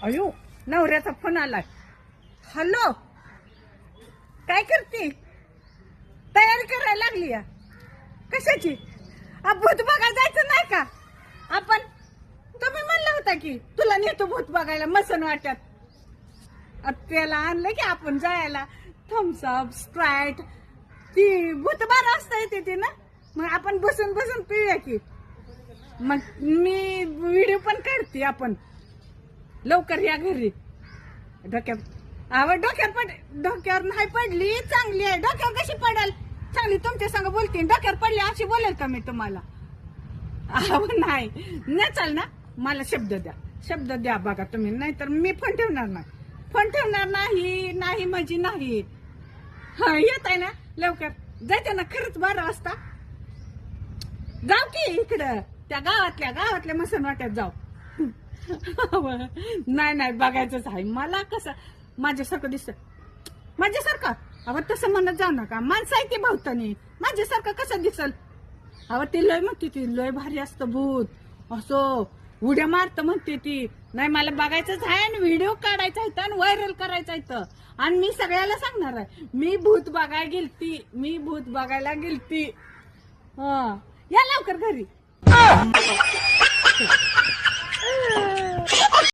अयो नवऱ्याचा फोन आलाय. हॅलो, काय करते? तयारी करायला लागली या कशाची? भूत बघायला जायचं नाही का आपण? तुम्ही म्हणला होता की तुला नेतो भूत बघायला मसन वाट्यात. त्याला आणलं की आपण जायला. थम्सअप, स्प्राईट, ती भूत 12 वाजता येते ती ना, मग आपण बसून बसून पिऊया की. मग मी व्हिडिओ पण काढते. आपण लवकर या घरी. डोक्यावर नाही पडली, चांगली आहे. डोक्यावर कशी पडेल? चांगली तुमच्या संग बोलते. डोक्यावर पडली अशी बोलेल का मी तुम्हाला? नाही चाल ना. मला शब्द द्या बघा तुम्ही, नाहीतर मी फोन ठेवणार नाही. फोन ठेवणार नाही म्हणजे नाही. येत आहे ना लवकर? जायचं ना खरंच 12 वाजता. जाऊ की इकडं त्या गावातल्या मसन वाट्यात जाऊ. नाही बघायचंच आहे मला. कसं माझ्यासारखं दिसत? माझ्यासारखं? अहो तसं म्हणत जाऊ नका. माणसं आहे ती भवतानी. माझ्यासारखं कसं दिसल? अहो ती लय म्हणते, ती लय भारी असतं भूत, असं उड्या मारत म्हणते ती. नाही मला बघायचंच आहे आणि व्हिडिओ काढायचा आहे आणि व्हायरल करायचा आहे. आणि मी सगळ्याला सांगणार आहे मी भूत बघायला गेलती. या लवकर घरी.